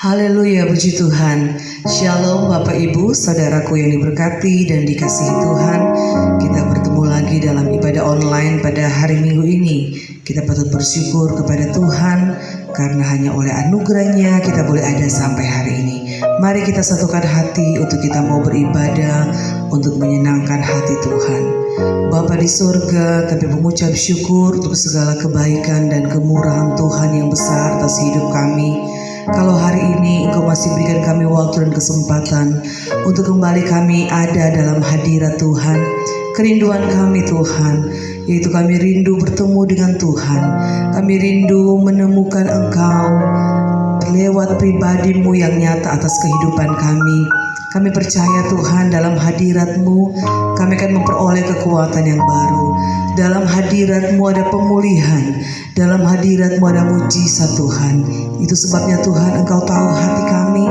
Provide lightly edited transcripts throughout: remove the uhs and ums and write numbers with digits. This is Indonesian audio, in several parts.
Haleluya, puji Tuhan. Shalom Bapak Ibu, saudaraku yang diberkati dan dikasihi Tuhan. Kita bertemu lagi dalam ibadah online pada hari Minggu ini. Kita patut bersyukur kepada Tuhan karena hanya oleh anugerahnya kita boleh ada sampai hari ini. Mari kita satukan hati untuk kita mau beribadah, untuk menyenangkan hati Tuhan. Bapa di surga, kami mengucap syukur untuk segala kebaikan dan kemurahan Tuhan yang besar atas hidup kami. Kalau hari ini Engkau masih berikan kami waktu dan kesempatan untuk kembali kami ada dalam hadirat Tuhan. Kerinduan kami Tuhan, yaitu kami rindu bertemu dengan Tuhan. Kami rindu menemukan Engkau lewat pribadi-Mu yang nyata atas kehidupan kami. Kami percaya Tuhan, dalam hadirat-Mu kami akan memperoleh kekuatan yang baru. Dalam hadirat-Mu ada pemulihan, dalam hadirat-Mu ada mujizat Tuhan. Itu sebabnya Tuhan, Engkau tahu hati kami,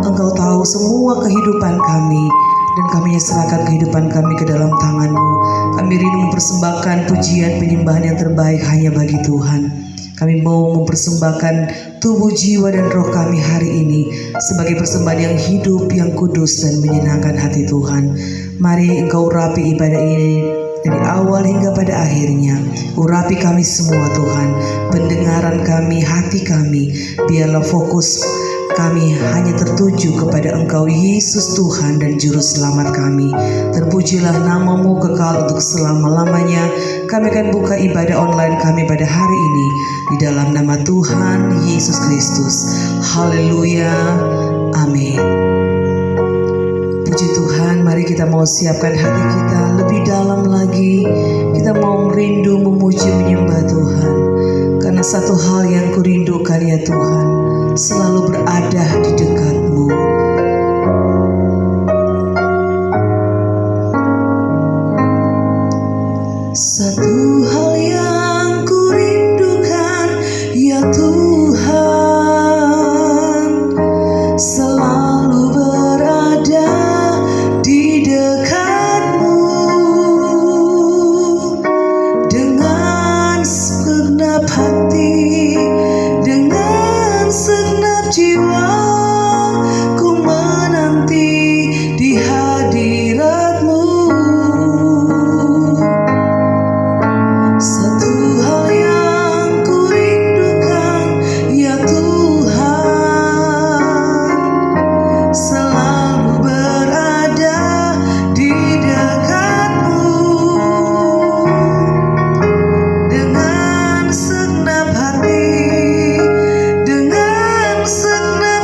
Engkau tahu semua kehidupan kami, dan kami serahkan kehidupan kami ke dalam tangan-Mu. Kami rindu mempersembahkan pujian penyembahan yang terbaik hanya bagi Tuhan. Kami mau mempersembahkan tubuh, jiwa, dan roh kami hari ini sebagai persembahan yang hidup, yang kudus, dan menyenangkan hati Tuhan. Mari Engkau urapi ibadah ini dari awal hingga pada akhirnya. Urapi kami semua Tuhan, pendengaran kami, hati kami. Biarlah fokus kami hanya tertuju kepada Engkau Yesus Tuhan dan Juru Selamat kami. Terpujilah nama-Mu kekal untuk selama-lamanya. Kami akan buka ibadah online kami pada hari ini di dalam nama Tuhan Yesus Kristus. Haleluya, amin. Puji Tuhan, mari kita mau siapkan hati kita lebih dalam lagi. Kita mau merindu, memuji, menyembah Tuhan. Karena satu hal yang kurindukan ya Tuhan, selalu berada di dekat-Mu. Satu hal yang kurindukan ya Tuhan, selalu berada di dekat-Mu. Dengan segenap hati, dengan segenap jiwa, ku menanti di hadirat-Mu. Satu hal yang kurindukan ya Tuhan, selalu berada di dekat-Mu. Dengan segenap hati, dengan segenap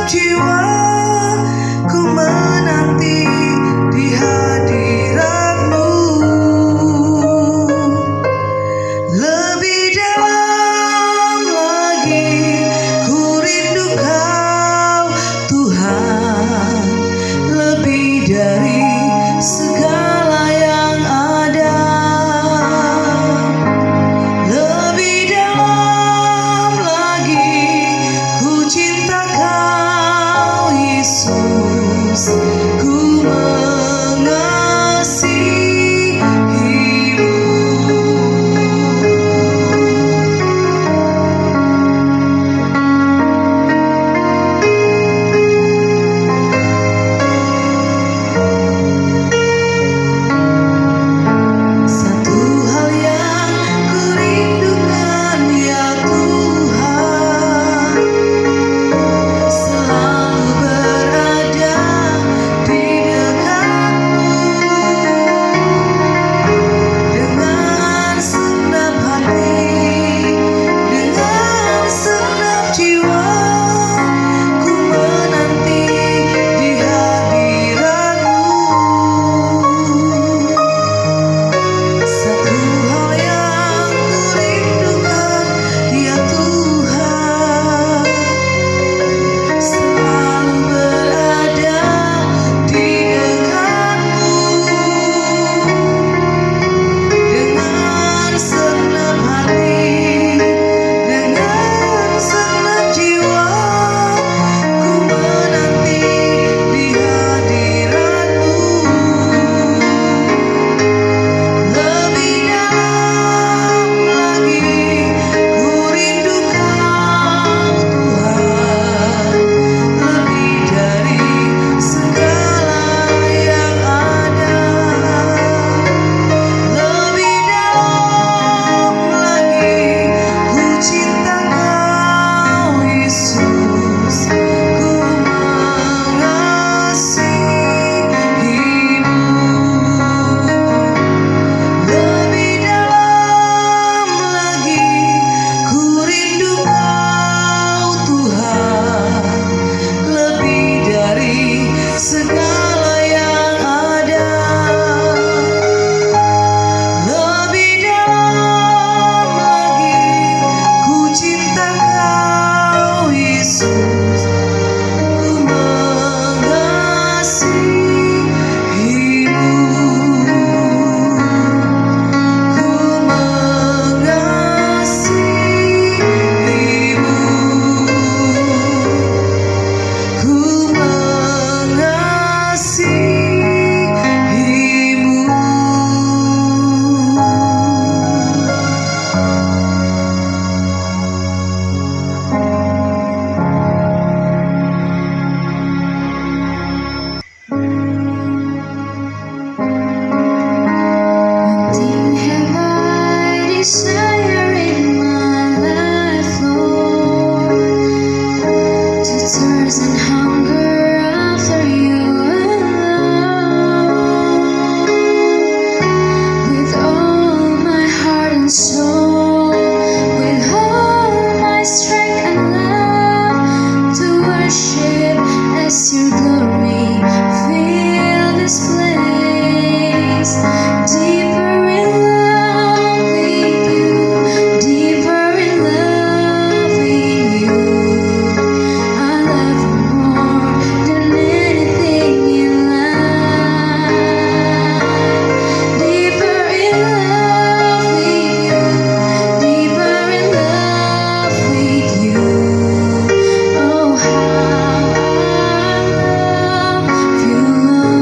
Yesus, ku mengasihimu, ku mengasihimu, ku desire in my life, Lord, to thirst and hunger after you alone, with all my heart and soul, with all my strength and love, to worship as your glory fill this place. Deeper in love with you, deeper in love with you. I love you more than anything in life. Deeper in love with you, deeper in love with you. Oh, how I love you, Lord.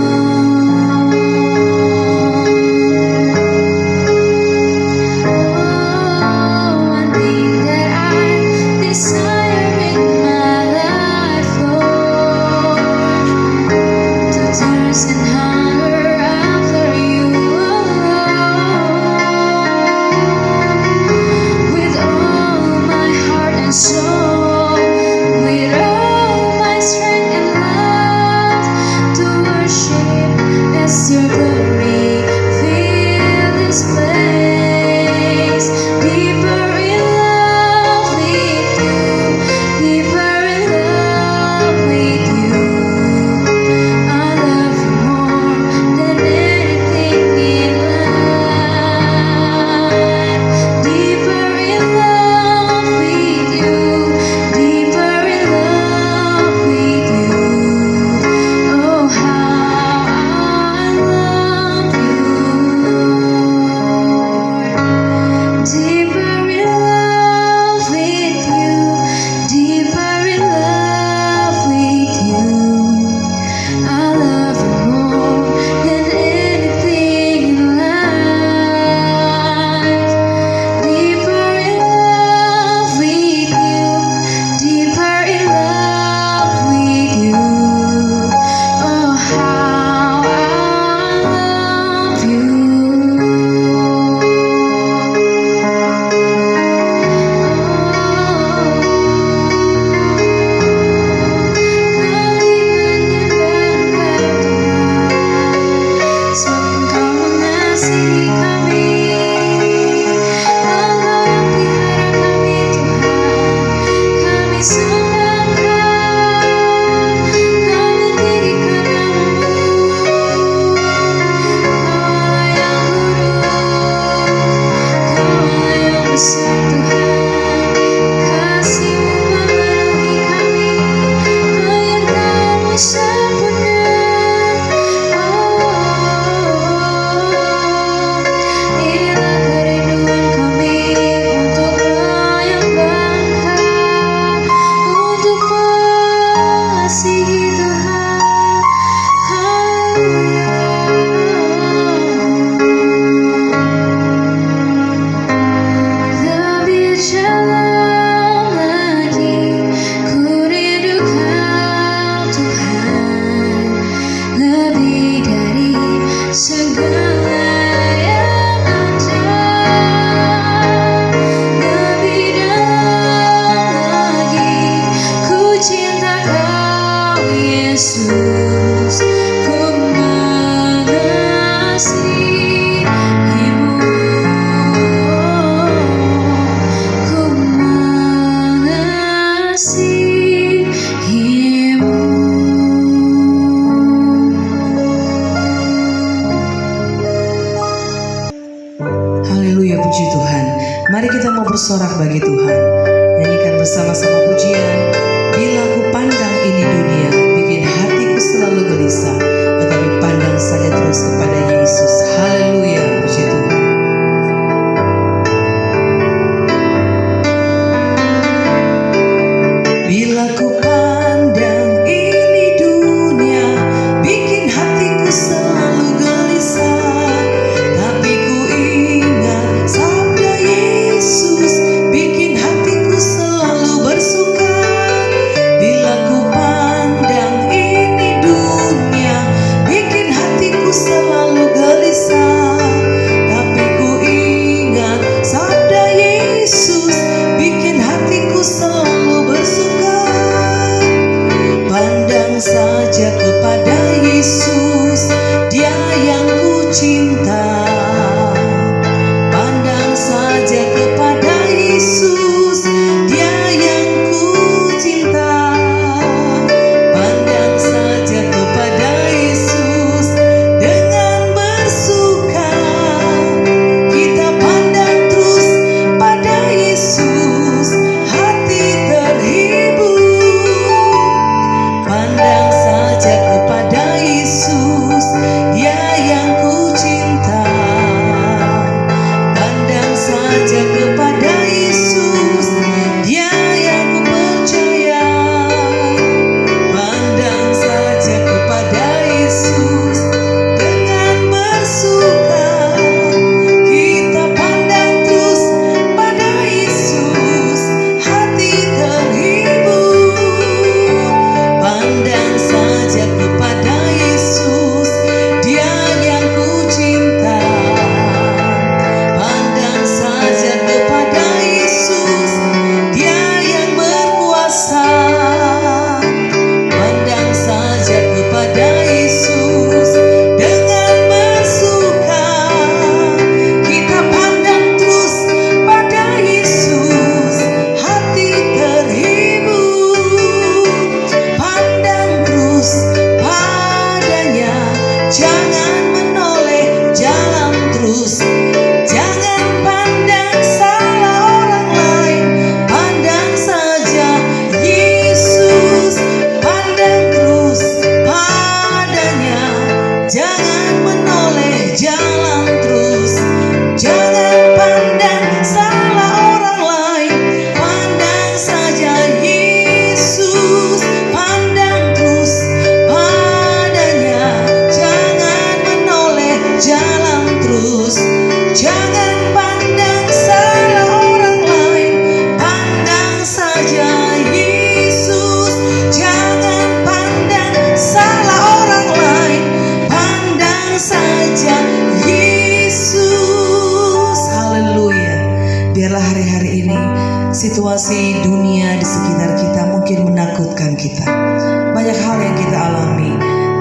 One thing that I desire in my life, Lord, to thirst and hunger after you alone, with all my heart and soul, with all my strength and love, to worship as your glory fill this place. Deeper in love with you, deeper in love with you. I love you more than anything in life. Deeper in love with you, deeper in love with you. Oh, how I love you, Lord. Deeper in love with you, deeper in love with you. I love you more than anything in life. Deeper in love with you, deeper in love with you. Oh, how I love you, semakin kau mengasihi kami, Engkau yang pelihara kami, Tuhan. Kami sembah Kau, kami tinggikan nama-Mu. Kaulah yang kudus, Kaulah yang besar, Tuhan. Kasih-Mu memenuhi kami, penyertaan-Mu sempurna. Inilah kerinduan kami untuk melayangkan Kau, untuk mengasihi Tuhan. Haleluya. Lebih jauh lagi ku rindu Kau, Tuhan, lebih dari segala yang ada. Lebih dalam lagi ku cinta Kau, Yesus. Ku mengasihimu, ku mengasihimu. Haleluya, puji Tuhan. Mari kita mau bersorak bagi Tuhan. Nyanyikan bersama-sama pujian. Bila kita. Banyak hal yang kita alami,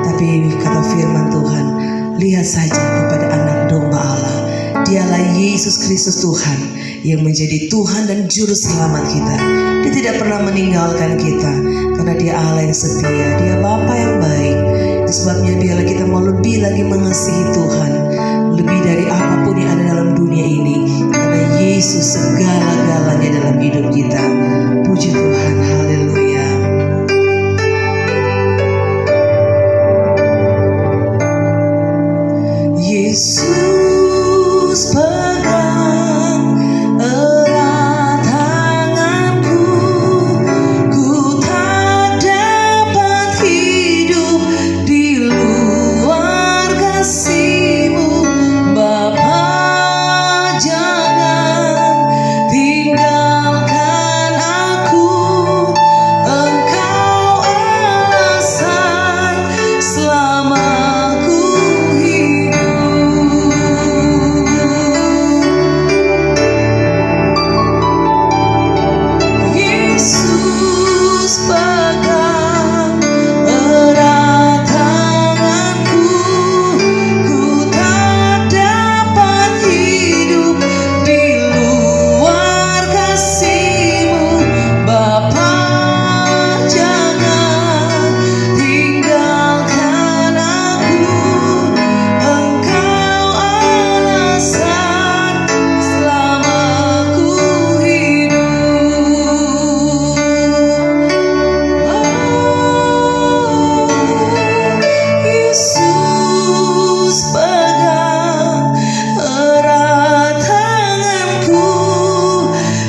tapi kata firman Tuhan, lihat saja kepada anak domba Allah. Dialah Yesus Kristus Tuhan yang menjadi Tuhan dan Juru Selamat kita. Dia tidak pernah meninggalkan kita, karena Dia Allah yang setia, Dia Bapa yang baik. Itu sebabnya biarlah kita mau lebih lagi mengasihi Tuhan, lebih dari apapun yang ada dalam dunia ini, karena Yesus segala-galanya dalam hidup kita. Puji Tuhan, haleluya. Yesus pegang erat tanganku, ku tak dapat hidup di luar kasih-Mu. Bapa, jangan tinggalkan aku, Engkau alasan selama ku hidup. Yesus pegang erat tanganku, ku tak dapat hidup di luar kasih-Mu. Bapa, jangan tinggalkan aku, Engkau alasan selama ku hidup. Yesus pegang erat tanganku,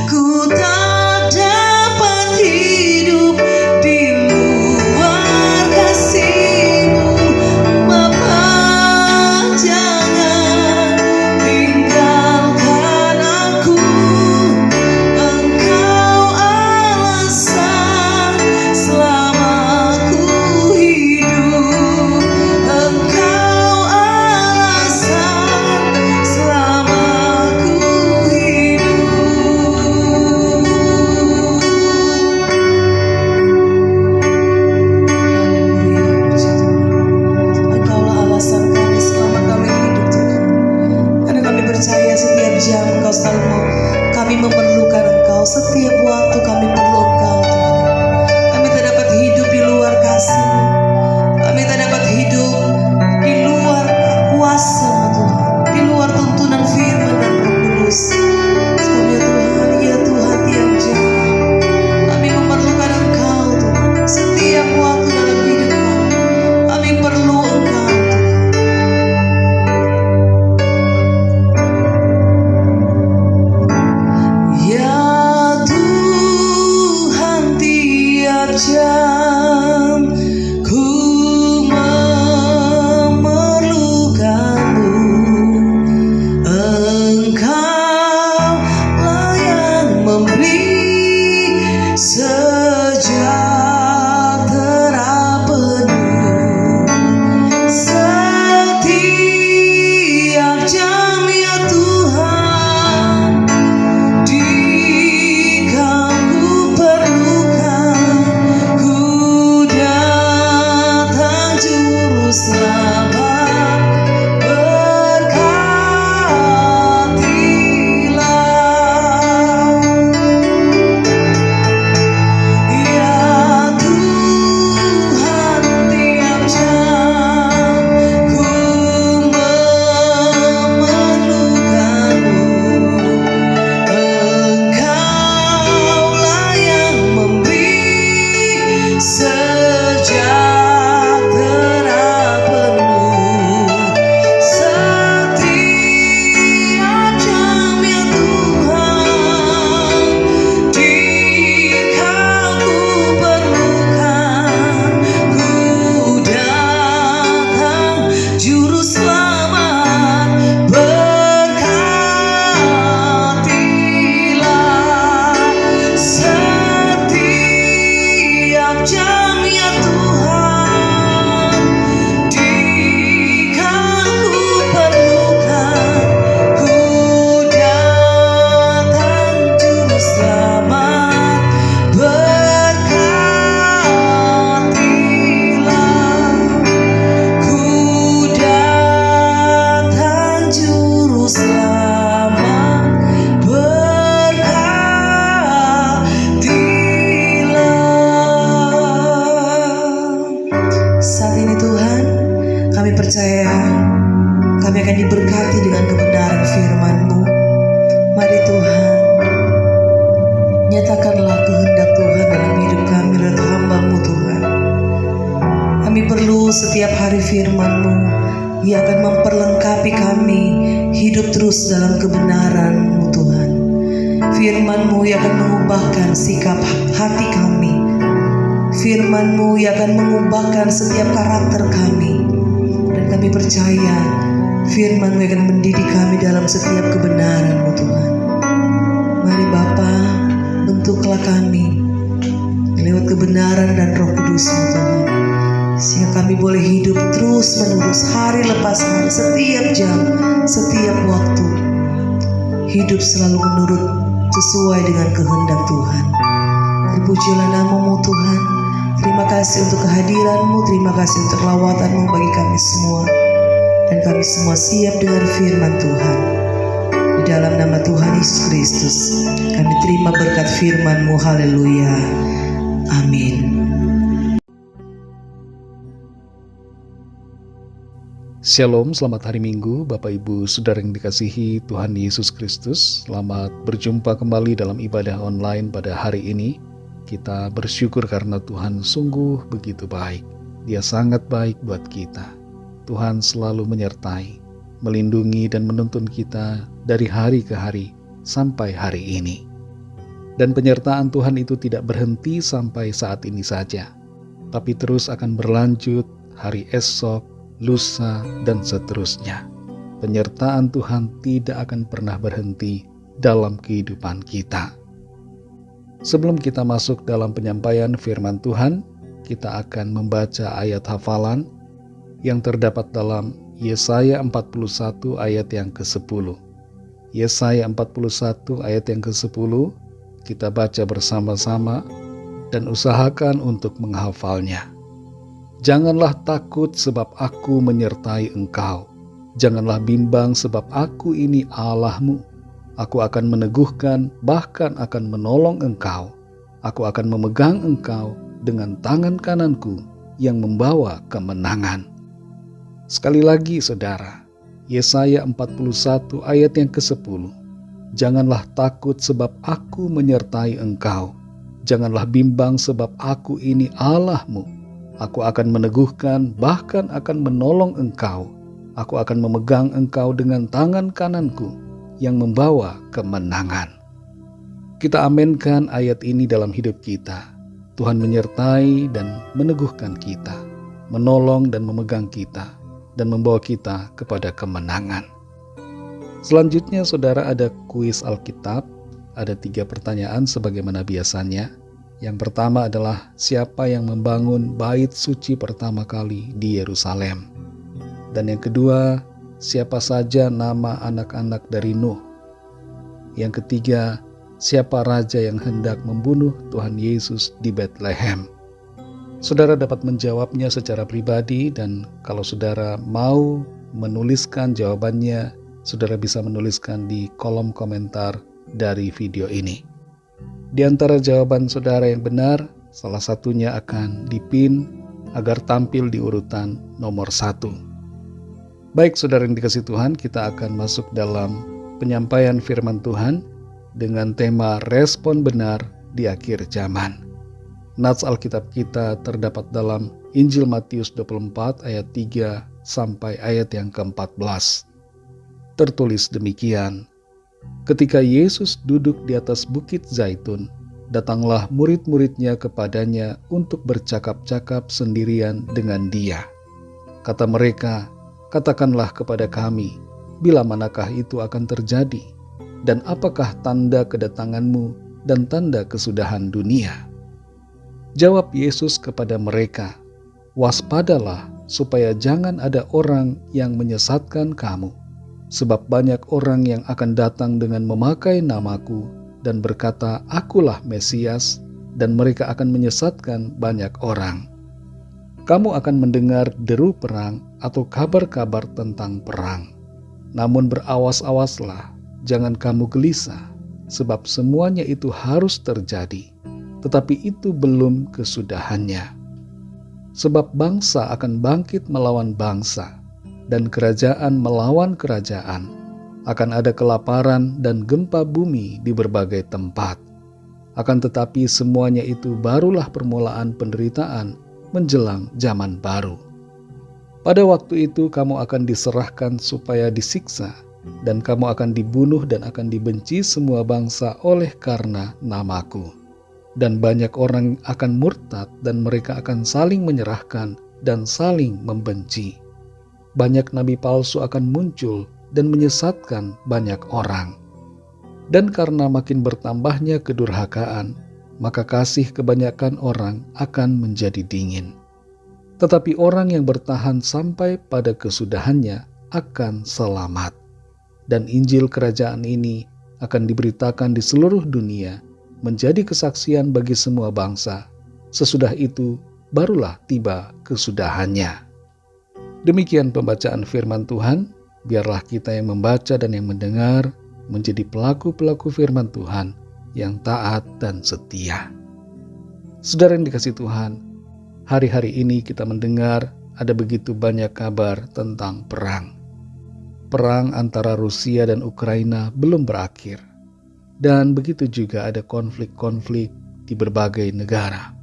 ku tak dapat hidup di luar kasih-Mu. Bapa, jangan tinggalkan aku, Engkau alasan selama ku hidup. Engkau alasan selama ku hidup. Haleluya, puji Tuhan. Engkaulah alasan kami selama kami hidup, Tuhan. Karena kami percaya setiap jam Engkau selalu kami memerlukan Engkau. Setiap waktu kami perlu Engkau, Tuhan. Kami tak dapat hidup di luar kasih-Mu. Kami tak dapat hidup di luar kuasa-Mu, Tuhan, di luar tuntunan firman dan Roh Kudus. Sebabnya Tuhan, ya Tuhan, tiap jam kami memerlukan Engkau, Tuhan. Setiap waktu dalam hidup kami, kami perlu Engkau, Tuhan. Ya Tuhan, tiap jam ku memerlukan-Mu. Engkau-lah yang memberi sejahtera penuh. Setiap jam, ya Tuhan, di Kau ku perlukan, ku kami akan diberkati dengan kebenaran firman-Mu. Mari Tuhan, nyatakanlah kehendak Tuhan dalam hidup kami lewat hamba-Mu Tuhan. Kami perlu setiap hari firman-Mu yang akan memperlengkapi kami hidup terus dalam kebenaran-Mu Tuhan. Firman-Mu yang akan mengubahkan sikap hati kami. Firman-Mu yang akan mengubahkan setiap karakter kami. Dan kami percaya firman-Mu yang akan mendidik kami dalam setiap kebenaran-Mu Tuhan. Mari Bapa, bentuklah kami lewat kebenaran dan Roh Kudus-Mu Tuhan, sehingga kami boleh hidup terus menerus hari lepas hari, setiap jam, setiap waktu, hidup selalu menurut sesuai dengan kehendak Tuhan. Terpujilah nama-Mu Tuhan. Terima kasih untuk kehadiran-Mu, terima kasih untuk lawatan-Mu bagi kami semua. Dan kami semua siap dengar firman Tuhan. Di dalam nama Tuhan Yesus Kristus, kami terima berkat firman-Mu. Haleluya. Amin. Shalom, selamat hari Minggu, Bapak Ibu Saudara yang dikasihi Tuhan Yesus Kristus. Selamat berjumpa kembali dalam ibadah online pada hari ini. Kita bersyukur karena Tuhan sungguh begitu baik. Dia sangat baik buat kita. Tuhan selalu menyertai, melindungi dan menuntun kita dari hari ke hari sampai hari ini. Dan penyertaan Tuhan itu tidak berhenti sampai saat ini saja, tapi terus akan berlanjut hari esok, lusa, dan seterusnya. Penyertaan Tuhan tidak akan pernah berhenti dalam kehidupan kita. Sebelum kita masuk dalam penyampaian firman Tuhan, kita akan membaca ayat hafalan yang terdapat dalam Yesaya 41 ayat yang ke-10. Yesaya 41 ayat yang ke-10, kita baca bersama-sama dan usahakan untuk menghafalnya. Janganlah takut sebab aku menyertai engkau. Janganlah bimbang sebab aku ini Allahmu. Aku akan meneguhkan, bahkan akan menolong engkau. Aku akan memegang engkau dengan tangan kananku yang membawa kemenangan. Sekali lagi saudara, Yesaya 41 ayat yang ke-10. Janganlah takut sebab aku menyertai engkau. Janganlah bimbang sebab aku ini Allahmu. Aku akan meneguhkan, bahkan akan menolong engkau. Aku akan memegang engkau dengan tangan kananku yang membawa kemenangan. Kita amenkan ayat ini dalam hidup kita. Tuhan menyertai dan meneguhkan kita, menolong dan memegang kita, dan membawa kita kepada kemenangan. Selanjutnya saudara, ada kuis Alkitab. Ada 3 pertanyaan sebagaimana biasanya. Yang pertama adalah siapa yang membangun bait suci pertama kali di Yerusalem. Dan yang kedua, siapa saja nama anak-anak dari Nuh. Yang ketiga, siapa raja yang hendak membunuh Tuhan Yesus di Bethlehem. Saudara dapat menjawabnya secara pribadi, dan kalau saudara mau menuliskan jawabannya, saudara bisa menuliskan di kolom komentar dari video ini. Di antara jawaban saudara yang benar, salah satunya akan dipin agar tampil di urutan nomor 1. Baik saudara yang dikasihi Tuhan, kita akan masuk dalam penyampaian firman Tuhan dengan tema respon benar di akhir zaman. Nats Alkitab kita terdapat dalam Injil Matius 24 ayat 3 sampai ayat yang ke-14. Tertulis demikian, ketika Yesus duduk di atas bukit Zaitun, datanglah murid-muridnya kepadanya untuk bercakap-cakap sendirian dengan dia. Kata mereka, katakanlah kepada kami, bila manakah itu akan terjadi? Dan apakah tanda kedatanganmu dan tanda kesudahan dunia? Jawab Yesus kepada mereka, waspadalah supaya jangan ada orang yang menyesatkan kamu. Sebab banyak orang yang akan datang dengan memakai namaku dan berkata, akulah Mesias, dan mereka akan menyesatkan banyak orang. Kamu akan mendengar deru perang atau kabar-kabar tentang perang. Namun berawas-awaslah, jangan kamu gelisah, sebab semuanya itu harus terjadi, tetapi itu belum kesudahannya. Sebab bangsa akan bangkit melawan bangsa, dan kerajaan melawan kerajaan. Akan ada kelaparan dan gempa bumi di berbagai tempat. Akan tetapi semuanya itu barulah permulaan penderitaan menjelang zaman baru. Pada waktu itu kamu akan diserahkan supaya disiksa, dan kamu akan dibunuh dan akan dibenci semua bangsa oleh karena namaku. Dan banyak orang akan murtad dan mereka akan saling menyerahkan dan saling membenci. Banyak nabi palsu akan muncul dan menyesatkan banyak orang. Dan karena makin bertambahnya kedurhakaan, maka kasih kebanyakan orang akan menjadi dingin. Tetapi orang yang bertahan sampai pada kesudahannya akan selamat. Dan Injil kerajaan ini akan diberitakan di seluruh dunia, menjadi kesaksian bagi semua bangsa. Sesudah itu barulah tiba kesudahannya. Demikian pembacaan firman Tuhan. Biarlah kita yang membaca dan yang mendengar menjadi pelaku-pelaku firman Tuhan yang taat dan setia. Saudara yang dikasihi Tuhan, hari-hari ini kita mendengar ada begitu banyak kabar tentang perang. Perang antara Rusia dan Ukraina belum berakhir. Dan begitu juga ada konflik-konflik di berbagai negara.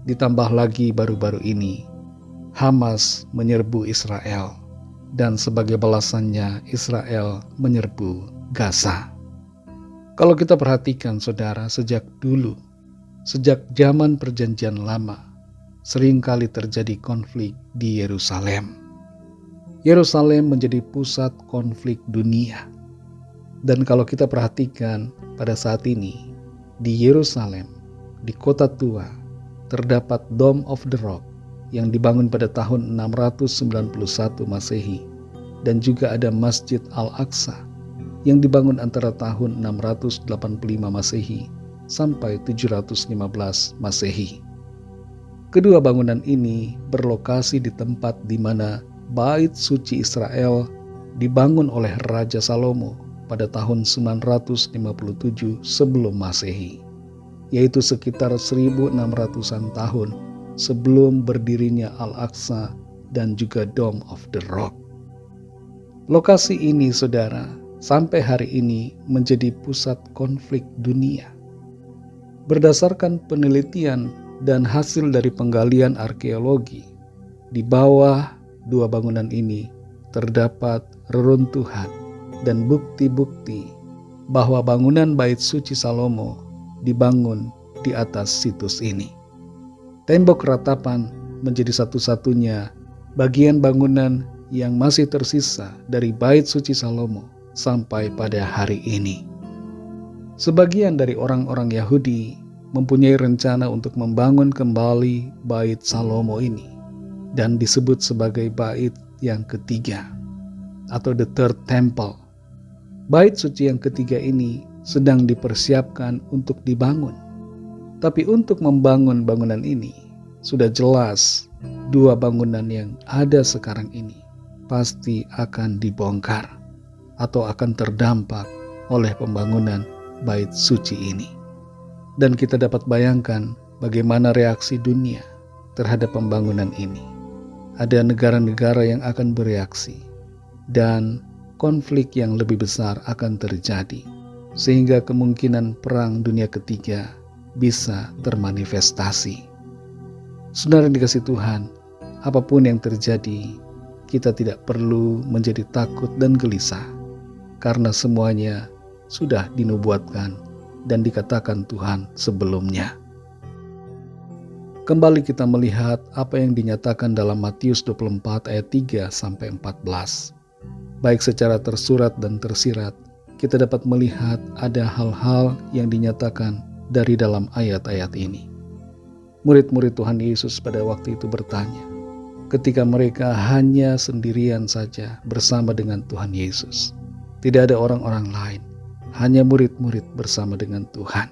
Ditambah lagi baru-baru ini, Hamas menyerbu Israel. Dan sebagai balasannya Israel menyerbu Gaza. Kalau kita perhatikan saudara, sejak dulu, sejak zaman perjanjian lama, seringkali terjadi konflik di Yerusalem. Yerusalem menjadi pusat konflik dunia. Dan kalau kita perhatikan pada saat ini, di Yerusalem, di kota tua, terdapat Dome of the Rock yang dibangun pada tahun 691 Masehi, dan juga ada Masjid Al-Aqsa yang dibangun antara tahun 685 Masehi sampai 715 Masehi. Kedua bangunan ini berlokasi di tempat di mana Bait Suci Israel dibangun oleh Raja Salomo pada tahun 957 sebelum Masehi, yaitu sekitar 1600-an tahun sebelum berdirinya Al-Aqsa dan juga Dome of the Rock. Lokasi ini, saudara, sampai hari ini menjadi pusat konflik dunia. Berdasarkan penelitian dan hasil dari penggalian arkeologi, di bawah dua bangunan ini terdapat reruntuhan dan bukti-bukti bahwa bangunan Bait Suci Salomo dibangun di atas situs ini. Tembok ratapan menjadi satu-satunya bagian bangunan yang masih tersisa dari Bait Suci Salomo sampai pada hari ini. Sebagian dari orang-orang Yahudi mempunyai rencana untuk membangun kembali Bait Salomo ini dan disebut sebagai bait yang ketiga atau the third temple. Bait suci yang ketiga ini sedang dipersiapkan untuk dibangun. Tapi untuk membangun bangunan ini, sudah jelas dua bangunan yang ada sekarang ini pasti akan dibongkar atau akan terdampak oleh pembangunan bait suci ini. Dan kita dapat bayangkan bagaimana reaksi dunia terhadap pembangunan ini. Ada negara-negara yang akan bereaksi dan konflik yang lebih besar akan terjadi, sehingga kemungkinan perang dunia ketiga bisa termanifestasi. Saudara yang dikasihi Tuhan, apapun yang terjadi, kita tidak perlu menjadi takut dan gelisah, karena semuanya sudah dinubuatkan dan dikatakan Tuhan sebelumnya. Kembali kita melihat apa yang dinyatakan dalam Matius 24 ayat 3-14. Baik secara tersurat dan tersirat, kita dapat melihat ada hal-hal yang dinyatakan dari dalam ayat-ayat ini. Murid-murid Tuhan Yesus pada waktu itu bertanya, ketika mereka hanya sendirian saja bersama dengan Tuhan Yesus. Tidak ada orang-orang lain, hanya murid-murid bersama dengan Tuhan.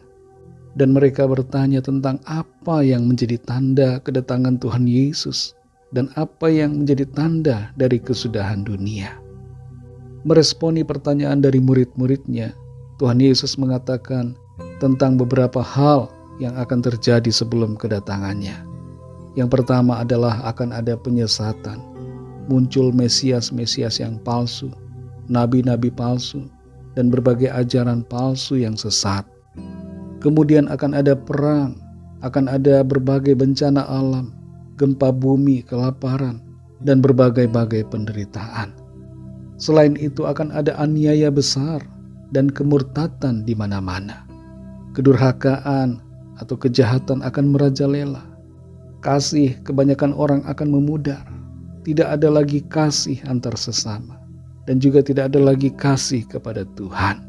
Dan mereka bertanya tentang apa yang menjadi tanda kedatangan Tuhan Yesus dan apa yang menjadi tanda dari kesudahan dunia. Meresponi pertanyaan dari murid-muridnya, Tuhan Yesus mengatakan tentang beberapa hal yang akan terjadi sebelum kedatangannya. Yang pertama adalah akan ada penyesatan. muncul Mesias-Mesias yang palsu, nabi-nabi palsu, dan berbagai ajaran palsu yang sesat. Kemudian akan ada perang, akan ada berbagai bencana alam, gempa bumi, kelaparan, dan berbagai-bagai penderitaan. Selain itu akan ada aniaya besar dan kemurtatan di mana-mana. Kedurhakaan atau kejahatan akan merajalela. Kasih kebanyakan orang akan memudar. Tidak ada lagi kasih antar sesama, dan juga tidak ada lagi kasih kepada Tuhan.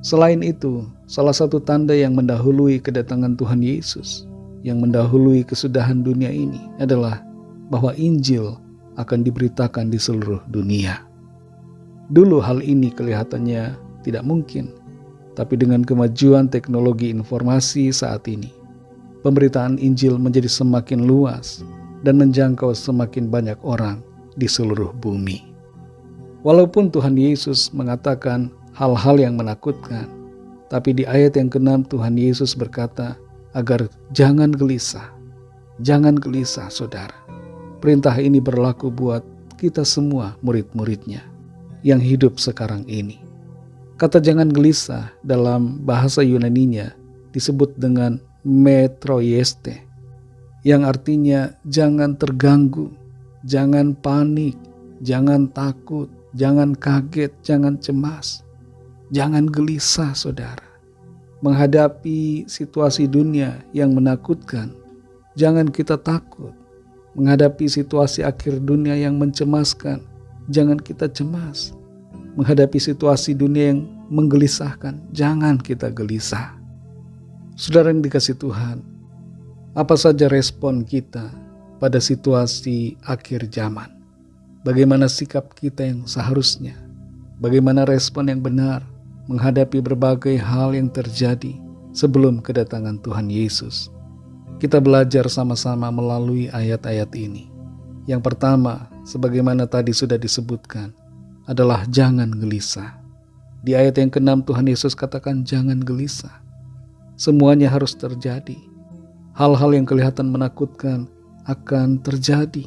Selain itu, salah satu tanda yang mendahului kedatangan Tuhan Yesus, yang mendahului kesudahan dunia ini adalah bahwa Injil akan diberitakan di seluruh dunia. Dulu hal ini kelihatannya tidak mungkin, tapi dengan kemajuan teknologi informasi saat ini, pemberitaan Injil menjadi semakin luas dan menjangkau semakin banyak orang di seluruh bumi. Walaupun Tuhan Yesus mengatakan hal-hal yang menakutkan, tapi di ayat yang ke-6 Tuhan Yesus berkata agar jangan gelisah saudara. Perintah ini berlaku buat kita semua murid-muridnya yang hidup sekarang ini. Kata jangan gelisah dalam bahasa Yunaninya disebut dengan metroieste, yang artinya jangan terganggu, jangan panik, jangan takut, jangan kaget, jangan cemas, jangan gelisah saudara. Menghadapi situasi dunia yang menakutkan, jangan kita takut. Menghadapi situasi akhir dunia yang mencemaskan, jangan kita cemas. Menghadapi situasi dunia yang menggelisahkan, jangan kita gelisah. Saudara yang dikasihi Tuhan, apa saja respon kita pada situasi akhir zaman? Bagaimana sikap kita yang seharusnya? Bagaimana respon yang benar menghadapi berbagai hal yang terjadi sebelum kedatangan Tuhan Yesus? Kita belajar sama-sama melalui ayat-ayat ini. Yang pertama, sebagaimana tadi sudah disebutkan, adalah jangan gelisah. Di ayat yang ke-6 Tuhan Yesus katakan jangan gelisah. Semuanya harus terjadi. Hal-hal yang kelihatan menakutkan akan terjadi.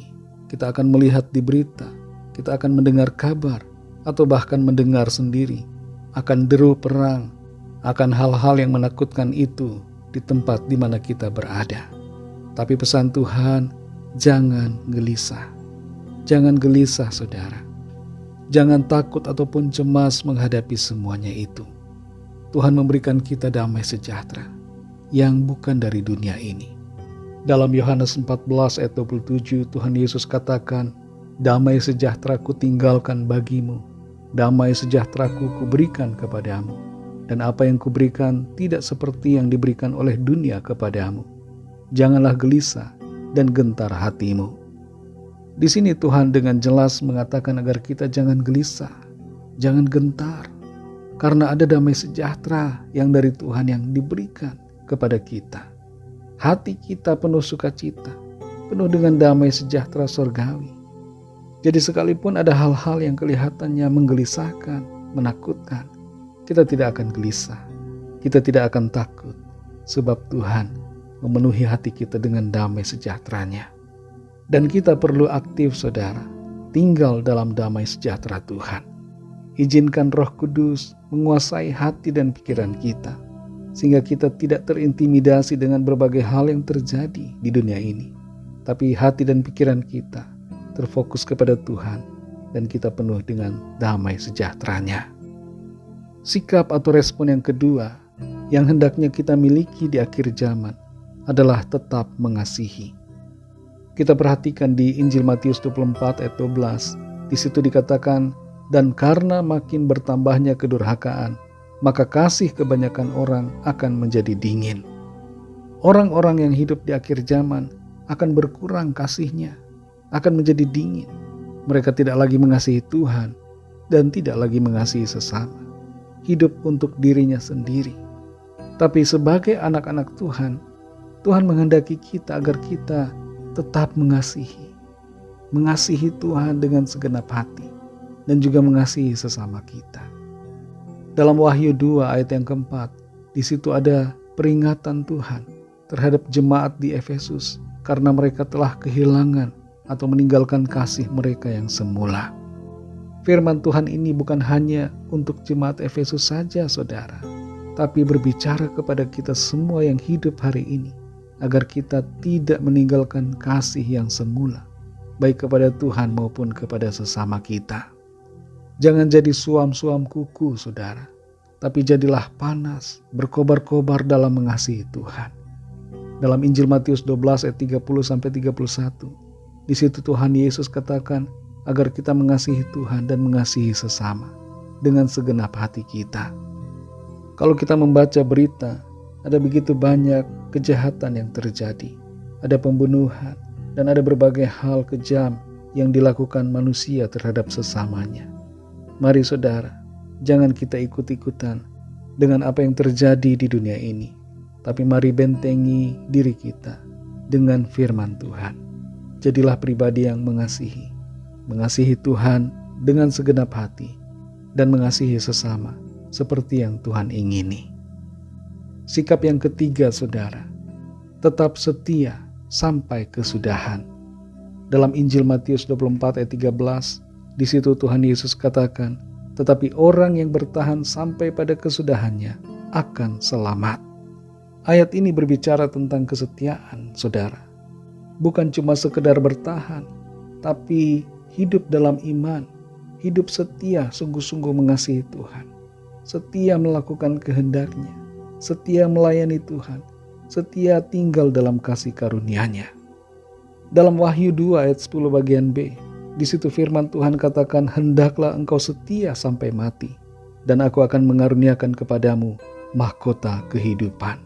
Kita akan melihat di berita, kita akan mendengar kabar, atau bahkan mendengar sendiri akan deru perang, akan hal-hal yang menakutkan itu di tempat di mana kita berada. Tapi pesan Tuhan, jangan gelisah. Jangan gelisah saudara. Jangan takut ataupun cemas menghadapi semuanya itu. Tuhan memberikan kita damai sejahtera yang bukan dari dunia ini. Dalam Yohanes 14 ayat 27 Tuhan Yesus katakan, damai sejahtera ku tinggalkan bagimu, damai sejahtera ku berikan kepadamu, dan apa yang kuberikan tidak seperti yang diberikan oleh dunia kepadamu. Janganlah gelisah dan gentar hatimu. Di sini Tuhan dengan jelas mengatakan agar kita jangan gelisah, jangan gentar, karena ada damai sejahtera yang dari Tuhan yang diberikan kepada kita. Hati kita penuh sukacita, penuh dengan damai sejahtera surgawi. Jadi sekalipun ada hal-hal yang kelihatannya menggelisahkan, menakutkan, kita tidak akan gelisah, kita tidak akan takut, sebab Tuhan memenuhi hati kita dengan damai sejahteranya. Dan kita perlu aktif saudara, tinggal dalam damai sejahtera Tuhan. Izinkan Roh Kudus menguasai hati dan pikiran kita, sehingga kita tidak terintimidasi dengan berbagai hal yang terjadi di dunia ini. Tapi hati dan pikiran kita terfokus kepada Tuhan, dan kita penuh dengan damai sejahteranya. Sikap atau respon yang kedua, yang hendaknya kita miliki di akhir zaman, adalah tetap mengasihi. Kita perhatikan di Injil Matius 24 ayat 12, di situ dikatakan, dan karena makin bertambahnya kedurhakaan, maka kasih kebanyakan orang akan menjadi dingin. Orang-orang yang hidup di akhir zaman akan berkurang kasihnya, akan menjadi dingin. Mereka tidak lagi mengasihi Tuhan dan tidak lagi mengasihi sesama. Hidup untuk dirinya sendiri. Tapi sebagai anak-anak Tuhan, Tuhan menghendaki kita agar kita tetap mengasihi Tuhan dengan segenap hati, dan juga mengasihi sesama kita. Dalam Wahyu 2 ayat yang keempat, di situ ada peringatan Tuhan terhadap jemaat di Efesus karena mereka telah kehilangan atau meninggalkan kasih mereka yang semula. Firman Tuhan ini bukan hanya untuk jemaat Efesus saja, saudara, tapi berbicara kepada kita semua yang hidup hari ini, agar kita tidak meninggalkan kasih yang semula, baik kepada Tuhan maupun kepada sesama kita. Jangan jadi suam-suam kuku, saudara, tapi jadilah panas, berkobar-kobar dalam mengasihi Tuhan. Dalam Injil Matius 12 ayat 30-31, di situ Tuhan Yesus katakan agar kita mengasihi Tuhan dan mengasihi sesama dengan segenap hati kita. Kalau kita membaca berita, ada begitu banyak kejahatan yang terjadi, ada pembunuhan, dan ada berbagai hal kejam yang dilakukan manusia terhadap sesamanya. Mari saudara, jangan kita ikut-ikutan dengan apa yang terjadi di dunia ini, tapi mari bentengi diri kita dengan firman Tuhan. Jadilah pribadi yang mengasihi Tuhan dengan segenap hati, dan mengasihi sesama seperti yang Tuhan ingini. Sikap yang ketiga, saudara, tetap setia sampai kesudahan. Dalam Injil Matius 24 ayat 13, di situ Tuhan Yesus katakan, tetapi orang yang bertahan sampai pada kesudahannya akan selamat. Ayat ini berbicara tentang kesetiaan, saudara. Bukan cuma sekedar bertahan, tapi hidup dalam iman, hidup setia sungguh-sungguh mengasihi Tuhan, setia melakukan kehendak-Nya, setia melayani Tuhan, setia tinggal dalam kasih karunia-Nya. Dalam Wahyu 2 ayat 10 bagian B, di situ firman Tuhan katakan, hendaklah engkau setia sampai mati, dan aku akan mengaruniakan kepadamu mahkota kehidupan.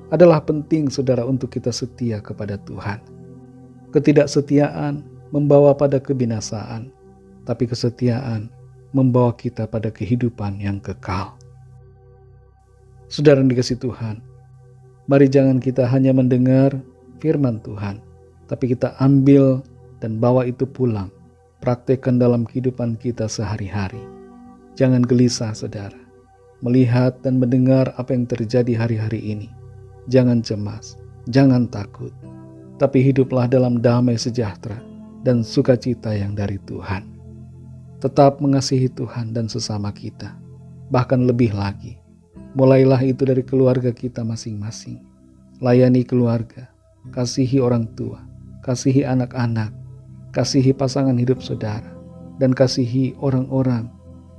Adalah penting, saudara, untuk kita setia kepada Tuhan. Ketidaksetiaan membawa pada kebinasaan, tapi kesetiaan membawa kita pada kehidupan yang kekal. Saudara yang dikasihi Tuhan, mari jangan kita hanya mendengar firman Tuhan, tapi kita ambil dan bawa itu pulang, praktekkan dalam kehidupan kita sehari-hari. Jangan gelisah, saudara, melihat dan mendengar apa yang terjadi hari-hari ini. Jangan cemas, jangan takut, tapi hiduplah dalam damai sejahtera dan sukacita yang dari Tuhan. Tetap mengasihi Tuhan dan sesama kita, bahkan lebih lagi. Mulailah itu dari keluarga kita masing-masing. Layani keluarga, kasihi orang tua, kasihi anak-anak, kasihi pasangan hidup saudara, dan kasihi orang-orang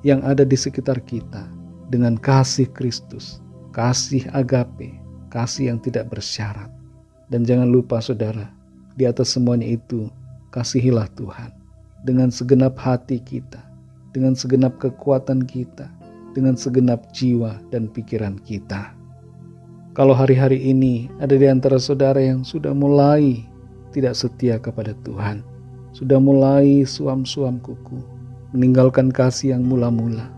yang ada di sekitar kita dengan kasih Kristus, kasih agape, kasih yang tidak bersyarat. Dan jangan lupa, saudara, di atas semuanya itu, kasihilah Tuhan dengan segenap hati kita, dengan segenap kekuatan kita, dengan segenap jiwa dan pikiran kita. Kalau hari-hari ini ada di antara saudara yang sudah mulai tidak setia kepada Tuhan, sudah mulai suam-suam kuku, meninggalkan kasih yang mula-mula,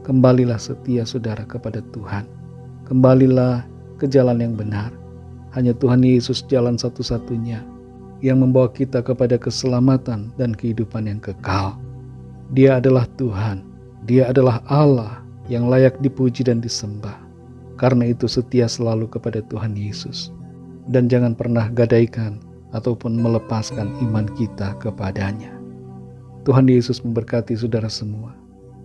kembalilah setia saudara kepada Tuhan. Kembalilah ke jalan yang benar. Hanya Tuhan Yesus jalan satu-satunya yang membawa kita kepada keselamatan dan kehidupan yang kekal. Dia adalah Tuhan, Dia adalah Allah yang layak dipuji dan disembah. Karena itu setia selalu kepada Tuhan Yesus, dan jangan pernah gadaikan ataupun melepaskan iman kita kepadanya. Tuhan Yesus memberkati saudara semua,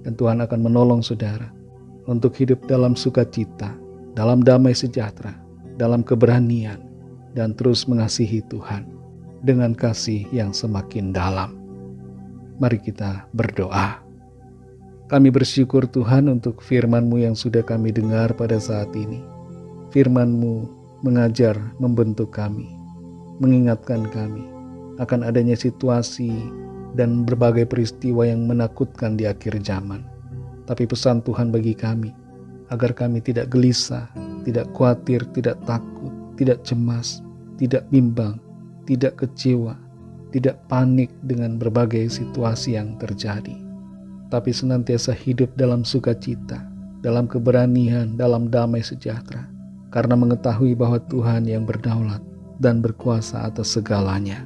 dan Tuhan akan menolong saudara untuk hidup dalam sukacita, dalam damai sejahtera, dalam keberanian, dan terus mengasihi Tuhan dengan kasih yang semakin dalam. Mari kita berdoa. Kami bersyukur Tuhan untuk firman-Mu yang sudah kami dengar pada saat ini. Firman-Mu mengajar, membentuk kami, mengingatkan kami akan adanya situasi dan berbagai peristiwa yang menakutkan di akhir zaman. Tapi pesan Tuhan bagi kami, agar kami tidak gelisah, tidak khawatir, tidak takut, tidak cemas, tidak bimbang, tidak kecewa, tidak panik dengan berbagai situasi yang terjadi, tapi senantiasa hidup dalam sukacita, dalam keberanian, dalam damai sejahtera, karena mengetahui bahwa Tuhan yang berdaulat dan berkuasa atas segalanya.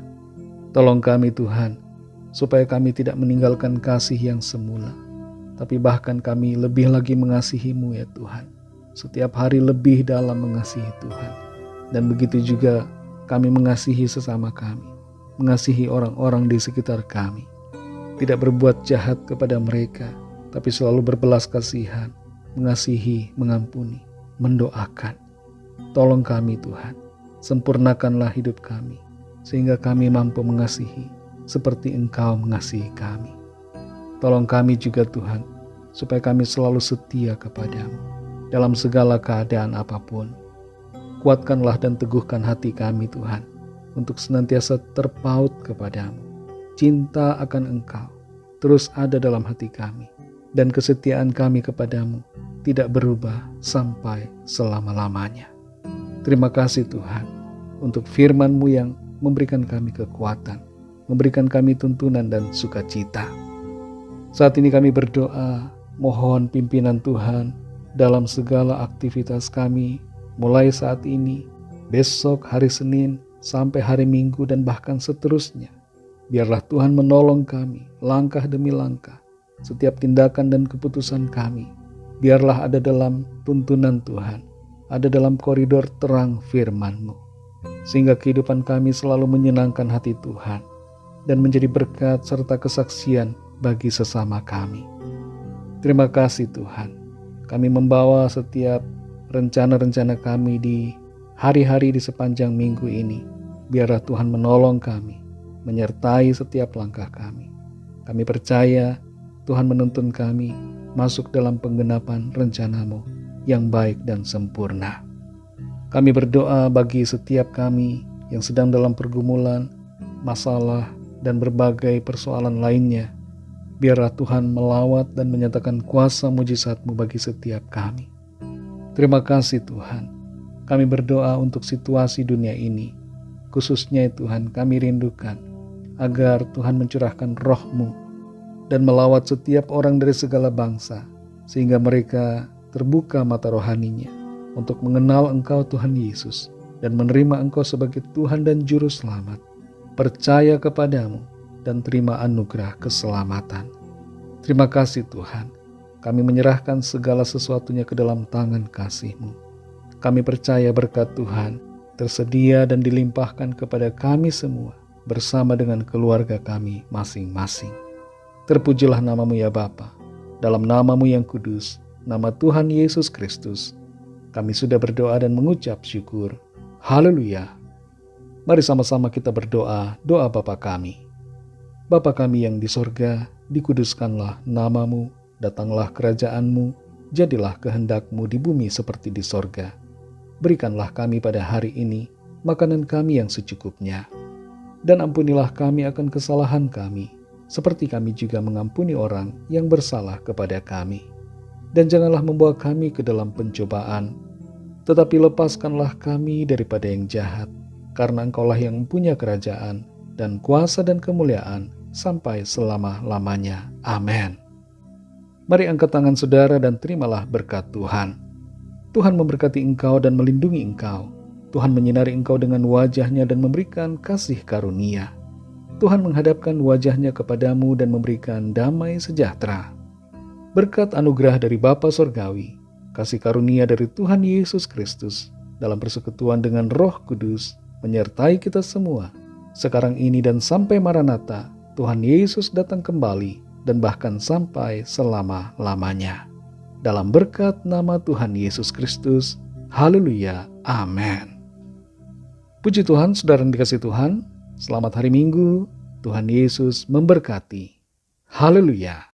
Tolong kami Tuhan, supaya kami tidak meninggalkan kasih yang semula, tapi bahkan kami lebih lagi mengasihi-Mu ya Tuhan, setiap hari lebih dalam mengasihi Tuhan. Dan begitu juga kami mengasihi sesama kami, mengasihi orang-orang di sekitar kami. Tidak berbuat jahat kepada mereka, tapi selalu berbelas kasihan, mengasihi, mengampuni, mendoakan. Tolong kami Tuhan, sempurnakanlah hidup kami, sehingga kami mampu mengasihi seperti Engkau mengasihi kami. Tolong kami juga Tuhan, supaya kami selalu setia kepadamu dalam segala keadaan apapun. Kuatkanlah dan teguhkan hati kami Tuhan, untuk senantiasa terpaut kepadamu. Cinta akan Engkau terus ada dalam hati kami, dan kesetiaan kami kepadamu tidak berubah sampai selama-lamanya. Terima kasih Tuhan, untuk firman-Mu yang memberikan kami kekuatan, memberikan kami tuntunan dan sukacita. Saat ini kami berdoa, mohon pimpinan Tuhan dalam segala aktivitas kami, mulai saat ini, besok hari Senin, sampai hari Minggu dan bahkan seterusnya. Biarlah Tuhan menolong kami langkah demi langkah. Setiap tindakan dan keputusan kami, biarlah ada dalam tuntunan Tuhan, ada dalam koridor terang firman-Mu. Sehingga kehidupan kami selalu menyenangkan hati Tuhan dan menjadi berkat serta kesaksian bagi sesama kami. Terima kasih Tuhan. Kami membawa setiap rencana-rencana kami di hari-hari di sepanjang minggu ini. Biarlah Tuhan menolong kami, menyertai setiap langkah kami. Kami percaya Tuhan menuntun kami masuk dalam penggenapan rencana-Mu yang baik dan sempurna. Kami berdoa bagi setiap kami yang sedang dalam pergumulan, masalah, dan berbagai persoalan lainnya. Biarlah Tuhan melawat dan menyatakan kuasa mujizat-Mu bagi setiap kami. Terima kasih Tuhan. Kami berdoa untuk situasi dunia ini. Khususnya Tuhan kami rindukan agar Tuhan mencurahkan roh-Mu dan melawat setiap orang dari segala bangsa, sehingga mereka terbuka mata rohaninya untuk mengenal Engkau Tuhan Yesus dan menerima Engkau sebagai Tuhan dan Juru Selamat, percaya kepadamu dan terima anugerah keselamatan. Terima kasih Tuhan, kami menyerahkan segala sesuatunya ke dalam tangan kasih-Mu. Kami percaya berkat Tuhan tersedia dan dilimpahkan kepada kami semua bersama dengan keluarga kami masing-masing. Terpujilah nama-Mu ya Bapa, dalam nama-Mu yang kudus, nama Tuhan Yesus Kristus, kami sudah berdoa dan mengucap syukur. Haleluya. Mari sama-sama kita berdoa, doa Bapa kami. Bapa kami yang di sorga, dikuduskanlah nama-Mu, datanglah kerajaan-Mu, jadilah kehendak-Mu di bumi seperti di sorga. Berikanlah kami pada hari ini makanan kami yang secukupnya. Dan ampunilah kami akan kesalahan kami, seperti kami juga mengampuni orang yang bersalah kepada kami. Dan janganlah membawa kami ke dalam pencobaan, tetapi lepaskanlah kami daripada yang jahat, karena Engkaulah yang mempunyai kerajaan, dan kuasa dan kemuliaan, sampai selama-lamanya. Amin. Mari angkat tangan saudara dan terimalah berkat Tuhan. Tuhan memberkati engkau dan melindungi engkau. Tuhan menyinari engkau dengan wajah-Nya dan memberikan kasih karunia. Tuhan menghadapkan wajah-Nya kepadamu dan memberikan damai sejahtera. Berkat anugerah dari Bapa Sorgawi, kasih karunia dari Tuhan Yesus Kristus, dalam persekutuan dengan Roh Kudus, menyertai kita semua, sekarang ini dan sampai Maranatha, Tuhan Yesus datang kembali, dan bahkan sampai selama-lamanya. Dalam berkat nama Tuhan Yesus Kristus, haleluya, amin. Puji Tuhan, saudara yang dikasihi Tuhan, selamat hari Minggu, Tuhan Yesus memberkati. Haleluya.